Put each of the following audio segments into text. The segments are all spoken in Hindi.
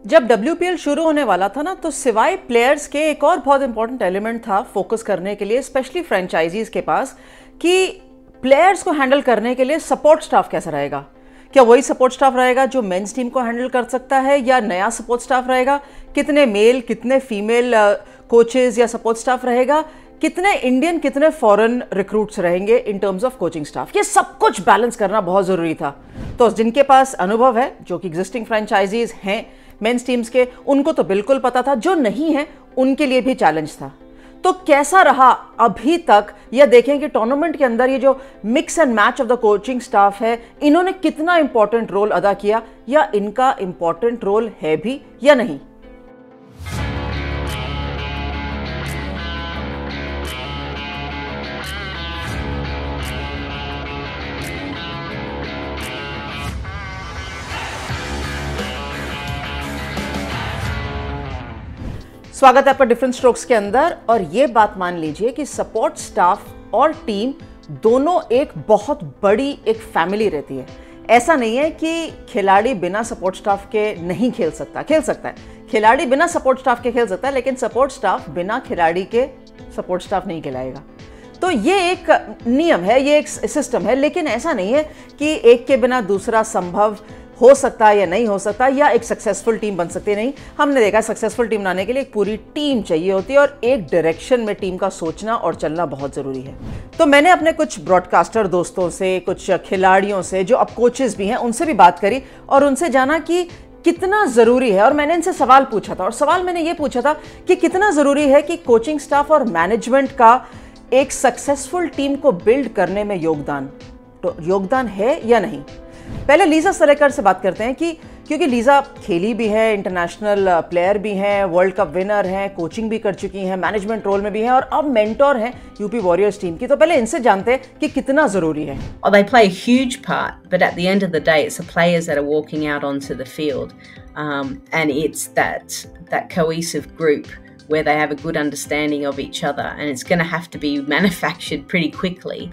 जब WPL शुरू होने वाला था ना, तो सिवाय प्लेयर्स के एक और बहुत इंपॉर्टेंट एलिमेंट था फोकस करने के लिए, स्पेशली फ्रेंचाइजीज के पास, कि प्लेयर्स को हैंडल करने के लिए सपोर्ट स्टाफ कैसा रहेगा। क्या वही सपोर्ट स्टाफ रहेगा जो मेंस टीम को हैंडल कर सकता है, या नया सपोर्ट स्टाफ रहेगा? कितने मेल कितने फीमेल कोचेज या सपोर्ट स्टाफ रहेगा? कितने इंडियन कितने फॉरेन रिक्रूट्स रहेंगे in terms of coaching staff? ये सब कुछ बैलेंस करना बहुत जरूरी था। तो जिनके पास अनुभव है, जो कि एग्जिस्टिंग फ्रेंचाइजीज हैं मेंस टीम्स के, उनको तो बिल्कुल पता था। जो नहीं है उनके लिए भी चैलेंज था। तो कैसा रहा अभी तक, यह देखें कि टूर्नामेंट के अंदर ये जो mix and match of the coaching staff है, इन्होंने कितना इंपॉर्टेंट रोल अदा किया, या इनका इंपॉर्टेंट रोल है भी या नहीं। स्वागत है आपका डिफरेंट स्ट्रोक्स के अंदर। और ये बात मान लीजिए कि सपोर्ट स्टाफ और टीम दोनों एक बहुत बड़ी एक फैमिली रहती है। ऐसा नहीं है कि खिलाड़ी बिना सपोर्ट स्टाफ के नहीं खेल सकता, खेल सकता है। खिलाड़ी बिना सपोर्ट स्टाफ के खेल सकता है, लेकिन सपोर्ट स्टाफ बिना खिलाड़ी के सपोर्ट स्टाफ नहीं खिलाएगा। तो ये एक नियम है, ये एक सिस्टम है। लेकिन ऐसा नहीं है कि एक के बिना दूसरा संभव हो सकता है या नहीं हो सकता, या एक सक्सेसफुल टीम बन सकती है। नहीं, हमने देखा सक्सेसफुल टीम बनाने के लिए एक पूरी टीम चाहिए होती है, और एक डायरेक्शन में टीम का सोचना और चलना बहुत जरूरी है। तो मैंने अपने कुछ ब्रॉडकास्टर दोस्तों से, कुछ खिलाड़ियों से जो अब कोचेस भी हैं, उनसे भी बात करी और उनसे जाना कि कितना जरूरी है। और मैंने इनसे सवाल पूछा था, और सवाल मैंने ये पूछा था कि कितना जरूरी है कि कोचिंग स्टाफ और मैनेजमेंट का एक सक्सेसफुल टीम को बिल्ड करने में योगदान है या नहीं। पहले लीजा सलेकर से बात करते हैं कि क्योंकि लीजा खेली भी है, इंटरनेशनल प्लेयर भी हैं, वर्ल्ड कप विनर हैं, कोचिंग भी कर चुकी हैं, मैनेजमेंट रोल में भी हैं, और अब मेंटोर हैं यूपी वॉरियर्स टीम की। तो पहले इनसे जानते हैं कि कितना जरूरी है। They play a huge part, but at the end of the day, it's the players that are walking out onto the field, and it's that cohesive group where they have a good understanding of each other, and it's going to have to be manufactured pretty quickly.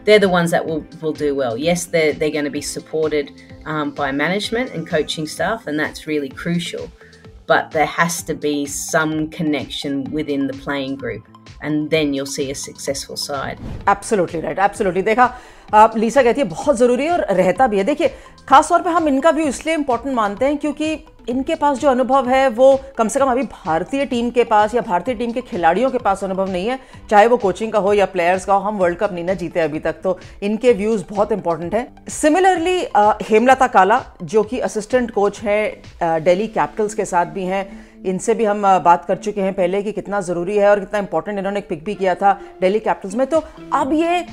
They're the ones that will do well. Yes, they're going to be supported by management and coaching staff, and that's really crucial. But there has to be some connection within the playing group, and then you'll see a successful side. Absolutely right, absolutely. देखा लीसा कहती है बहुत ज़रूरी है, और रहता भी है। देखिए, खास तौर पे हम इनका व्यू इसलिए इम्पोर्टेंट मानते हैं क्योंकि इनके पास जो अनुभव है वो कम से कम अभी भारतीय टीम के पास या भारतीय टीम के खिलाड़ियों के पास अनुभव नहीं है, चाहे वो कोचिंग का हो या प्लेयर्स का हो। हम वर्ल्ड कप नहीं ना जीते अभी तक, तो इनके व्यूज़ बहुत इंपॉर्टेंट है। सिमिलरली हेमलता काला, जो कि असिस्टेंट कोच हैं दिल्ली कैपिटल्स के साथ भी हैं, इनसे भी हम बात कर चुके हैं पहले कि कितना ज़रूरी है और कितना इंपॉर्टेंट इन्होंने एक पिक भी किया था दिल्ली कैपिटल्स में। तो अब ये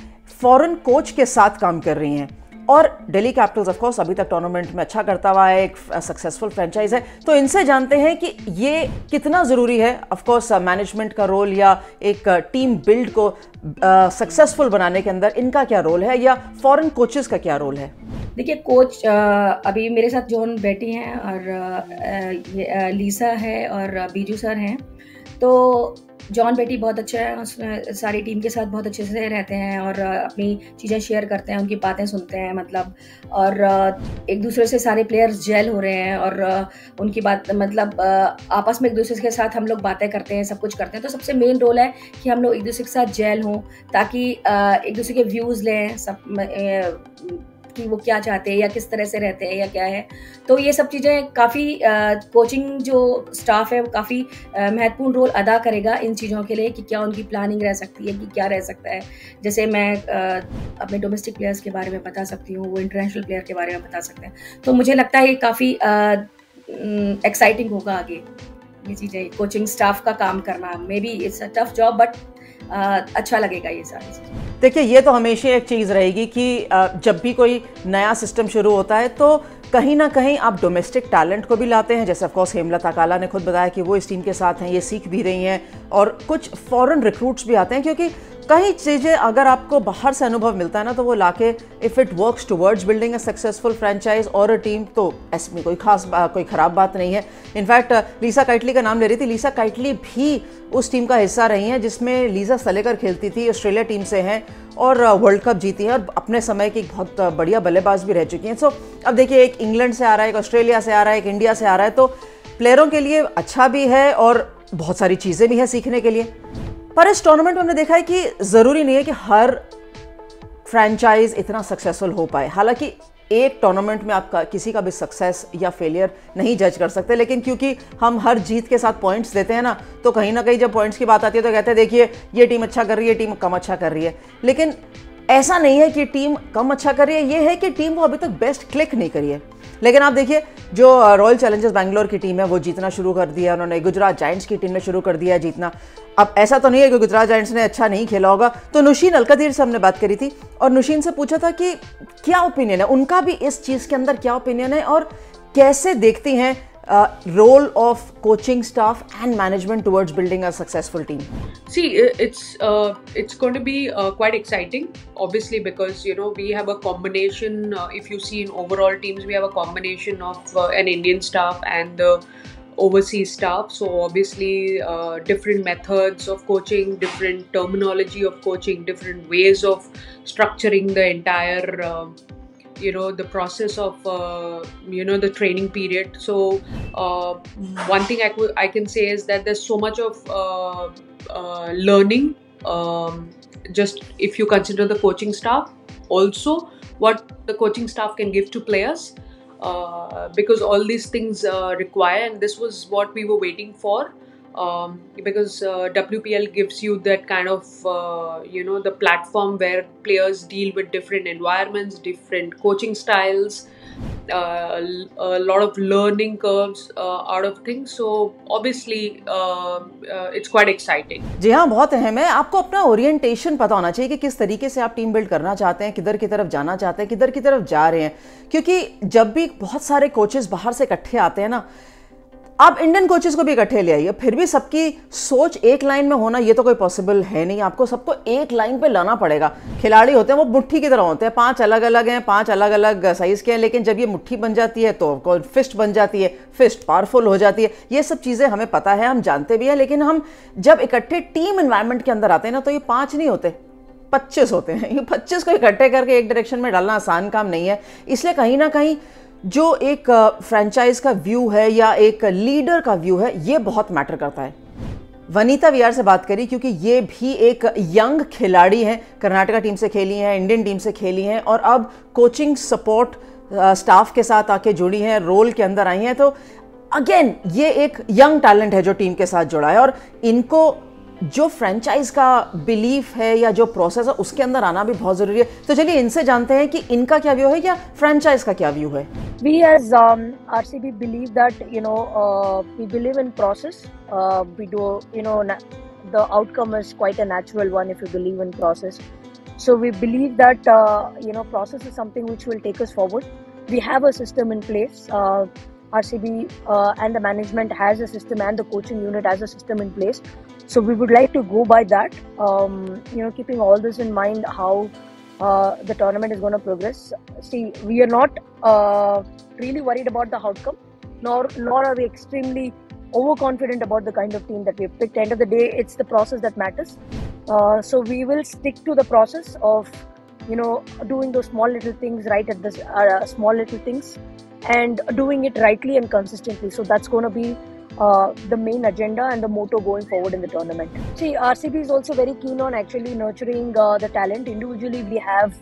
फॉरेन कोच के साथ काम कर रही हैं, और दिल्ली कैपिटल्स ऑफ कोर्स अभी तक टूर्नामेंट में अच्छा करता हुआ है, एक सक्सेसफुल फ्रेंचाइज है। तो इनसे जानते हैं कि ये कितना ज़रूरी है। ऑफ कोर्स मैनेजमेंट का रोल या एक टीम बिल्ड को सक्सेसफुल बनाने के अंदर इनका क्या रोल है, या फॉरेन कोचेस का क्या रोल है। देखिए, कोच अभी मेरे साथ जॉन बेटी हैं, और लीसा है, और बीजू सर हैं। तो जॉन बेटी बहुत अच्छा है, उसमें सारी टीम के साथ बहुत अच्छे से रहते हैं और अपनी चीज़ें शेयर करते हैं, उनकी बातें सुनते हैं, मतलब, और एक दूसरे से सारे प्लेयर्स जेल हो रहे हैं, और उनकी बात, मतलब, आपस में एक दूसरे के साथ हम लोग बातें करते हैं, सब कुछ करते हैं। तो सबसे मेन रोल है कि हम लोग एक दूसरे के साथ जेल हों, ताकि एक दूसरे के व्यूज़ लें, सब कि वो क्या चाहते हैं या किस तरह से रहते हैं या क्या है। तो ये सब चीज़ें काफ़ी कोचिंग जो स्टाफ है वो काफ़ी महत्वपूर्ण रोल अदा करेगा इन चीज़ों के लिए, कि क्या उनकी प्लानिंग रह सकती है, कि क्या रह सकता है। जैसे मैं अपने डोमेस्टिक प्लेयर्स के बारे में बता सकती हूँ, वो इंटरनेशनल प्लेयर के बारे में बता सकते हैं। तो मुझे लगता है ये काफ़ी एक्साइटिंग होगा आगे, ये चीज़ें कोचिंग स्टाफ का काम करना। May be it's a tough job, but अच्छा लगेगा ये सारी चीज़ें। देखिए, ये तो हमेशा एक चीज़ रहेगी कि जब भी कोई नया सिस्टम शुरू होता है तो कहीं ना कहीं आप डोमेस्टिक टैलेंट को भी लाते हैं। जैसे ऑफकोर्स हेमलता काला ने खुद बताया कि वो इस टीम के साथ हैं, ये सीख भी रही हैं, और कुछ फॉरेन रिक्रूट्स भी आते हैं, क्योंकि कई चीज़ें अगर आपको बाहर से अनुभव मिलता है ना, तो वो लाके if it works towards building a successful franchise और अ टीम, तो ऐसे में कोई ख़राब बात नहीं है। इनफैक्ट लीसा काइटली का नाम ले रही थी, लीसा काइटली भी उस टीम का हिस्सा रही हैं जिसमें लीजा सलेकर खेलती थी, ऑस्ट्रेलिया टीम से हैं, और वर्ल्ड कप जीती है और अपने समय की बहुत बढ़िया बल्लेबाज भी रह चुकी हैं। सो अब देखिए, एक इंग्लैंड से आ रहा है, एक ऑस्ट्रेलिया से आ रहा है, एक इंडिया से आ रहा है, तो प्लेयरों के लिए अच्छा भी है और बहुत सारी चीज़ें भी हैं सीखने के लिए। पर इस टूर्नामेंट में हमने देखा है कि ज़रूरी नहीं है कि हर फ्रेंचाइज इतना सक्सेसफुल हो पाए। हालांकि एक टूर्नामेंट में आपका किसी का भी सक्सेस या फेलियर नहीं जज कर सकते, लेकिन क्योंकि हम हर जीत के साथ पॉइंट्स देते हैं ना, तो कहीं ना कहीं जब पॉइंट्स की बात आती है तो कहते हैं देखिए ये टीम अच्छा कर रही है, टीम कम अच्छा कर रही है। लेकिन ऐसा नहीं है कि टीम कम अच्छा कर रही है, ये है कि टीम वो अभी तक बेस्ट क्लिक नहीं करी है। लेकिन आप देखिए, जो रॉयल चैलेंजर्स बैंगलोर की टीम है वो जीतना शुरू कर दिया, उन्होंने गुजरात जायंट्स की टीम ने शुरू कर दिया जीतना। अब ऐसा तो नहीं है कि गुजरात जायंट्स ने अच्छा नहीं खेला होगा। तो नुशीन अलकदीर से हमने बात करी थी और नुशीन से पूछा था कि क्या ओपिनियन है उनका भी इस चीज़ के अंदर, क्या ओपिनियन है और कैसे देखती हैं role of coaching staff and management towards building a successful team? See, it's going to be quite exciting, obviously, because we have a combination. If you see in overall teams, we have a combination of an Indian staff and the overseas staff. So obviously, different methods of coaching, different terminology of coaching, different ways of structuring the entire the process of the training period. So one thing I can say is that there's so much of learning, just if you consider the coaching staff, also what the coaching staff can give to players, because all these things require, and this was what we were waiting for. Because WPL gives you that kind of the platform where players deal with different environments, different coaching styles, a lot of learning curves out of things. So obviously it's quite exciting. जी हाँ, बहुत अहम है। आपको अपना ओरिएंटेशन पता होना चाहिए कि किस तरीके से आप टीम बिल्ड करना चाहते हैं, किधर की तरफ जाना चाहते हैं, किधर की तरफ जा रहे हैं। क्योंकि जब भी बहुत सारे कोचेस बाहर से इकट्ठे आते हैं ना, आप इंडियन कोचेस को भी इकट्ठे ले आइए, फिर भी सबकी सोच एक लाइन में होना ये तो कोई पॉसिबल है नहीं। आपको सबको एक लाइन पे लाना पड़ेगा। खिलाड़ी होते हैं वो मुट्ठी की तरह होते हैं, 5 अलग अलग हैं, 5 अलग अलग साइज के हैं, लेकिन जब ये मुट्ठी बन जाती है तो फिस्ट बन जाती है, फिस्ट पावरफुल हो जाती है। ये सब चीज़ें हमें पता है, हम जानते भी हैं। लेकिन हम जब इकट्ठे टीम एनवायरनमेंट के अंदर आते हैं ना, तो ये 5 नहीं होते, 25 होते हैं। ये 25 को इकट्ठे करके एक डायरेक्शन में डालना आसान काम नहीं है। इसलिए कहीं ना कहीं जो एक फ्रेंचाइज का व्यू है या एक लीडर का व्यू है, ये बहुत मैटर करता है। वनीता वीआर से बात करी क्योंकि ये भी एक यंग खिलाड़ी हैं, कर्नाटका टीम से खेली हैं, इंडियन टीम से खेली हैं और अब कोचिंग सपोर्ट स्टाफ के साथ आके जुड़ी हैं, रोल के अंदर आई हैं। तो अगेन ये एक यंग टैलेंट है जो टीम के साथ जुड़ा है और इनको जो फ्रेंचाइज का बिलीफ है या जो प्रोसेस है उसके अंदर आना भी बहुत जरूरी है। तो चलिए इनसे जानते हैं कि इनका क्या व्यू है या फ्रेंचाइज का क्या व्यू है। We as RCB believe that we believe in process. We do the outcome is quite a natural one if you believe in process. So we believe that process is something which will take us forward. We have a system in place. RCB and the management has a system and the coaching unit has a system in place. So we would like to go by that, keeping all this in mind, how the tournament is going to progress. See, we are not really worried about the outcome, nor are we extremely overconfident about the kind of team that we've picked. End of the day, it's the process that matters. So we will stick to the process of, doing those small little things right at the small little things and doing it rightly and consistently. So that's going to be the main agenda and the motto going forward in the tournament. See, RCB is also very keen on actually nurturing the talent. Individually, we have,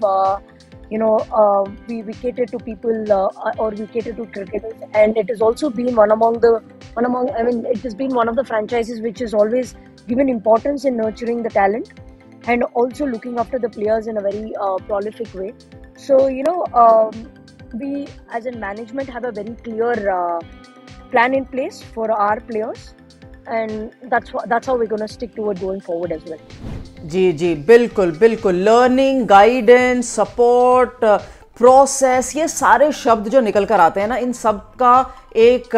we cater to people or we cater to cricketers, and it has also been it has been one of the franchises which has always given importance in nurturing the talent and also looking after the players in a very prolific way. So, we as in management have a very clear plan in place for our players, and that's how we're going to stick to it going forward as well. जी बिल्कुल बिल्कुल। लर्निंग, गाइडेंस, सपोर्ट, प्रोसेस, ये सारे शब्द जो निकल कर आते हैं ना, इन सब का एक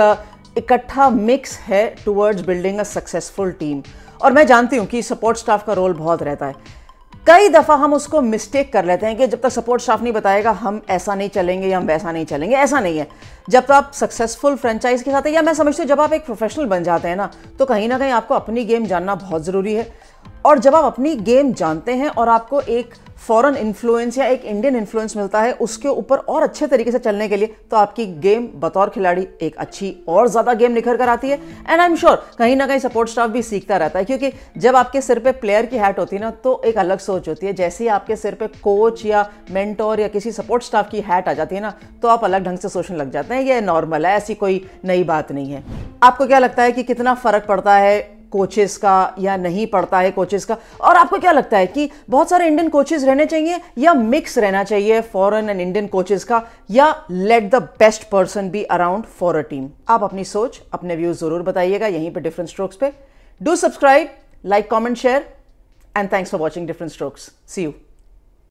इकट्ठा मिक्स है towards building a successful team. और मैं जानती हूँ कि सपोर्ट स्टाफ का रोल बहुत रहता है। कई दफ़ा हम उसको मिस्टेक कर लेते हैं कि जब तक सपोर्ट स्टाफ नहीं बताएगा हम ऐसा नहीं चलेंगे या हम वैसा नहीं चलेंगे। ऐसा नहीं है। जब तक आप सक्सेसफुल फ्रेंचाइज के साथ हैं, या मैं समझती हूँ जब आप एक प्रोफेशनल बन जाते हैं ना, तो कहीं ना कहीं आपको अपनी गेम जानना बहुत ज़रूरी है। और जब आप अपनी गेम जानते हैं और आपको एक फॉरेन इन्फ्लुएंस या एक इंडियन इन्फ्लुएंस मिलता है उसके ऊपर और अच्छे तरीके से चलने के लिए, तो आपकी गेम बतौर खिलाड़ी एक अच्छी और ज़्यादा गेम निखर कर आती है। एंड आई एम श्योर कहीं ना कहीं सपोर्ट स्टाफ भी सीखता रहता है, क्योंकि जब आपके सिर पे प्लेयर की हैट होती है ना, तो एक अलग सोच होती है। जैसे ही आपके सिर पे कोच या मेंटोर या किसी सपोर्ट स्टाफ की हैट आ जाती है ना, तो आप अलग ढंग से सोचने लग जाते हैं। ये नॉर्मल है, ऐसी कोई नई बात नहीं है। आपको क्या लगता है कि कितना फ़र्क पड़ता है कोचेस का या नहीं पड़ता है कोचेस का? और आपको क्या लगता है कि बहुत सारे इंडियन कोचेस रहने चाहिए या मिक्स रहना चाहिए फॉरेन एंड इंडियन कोचेस का, या let the best person be around for a team? आप अपनी सोच, अपने व्यूज जरूर बताइएगा यहीं पे डिफरेंट स्ट्रोक्स पे। Do subscribe, like, comment, share, and thanks for watching different strokes. See you.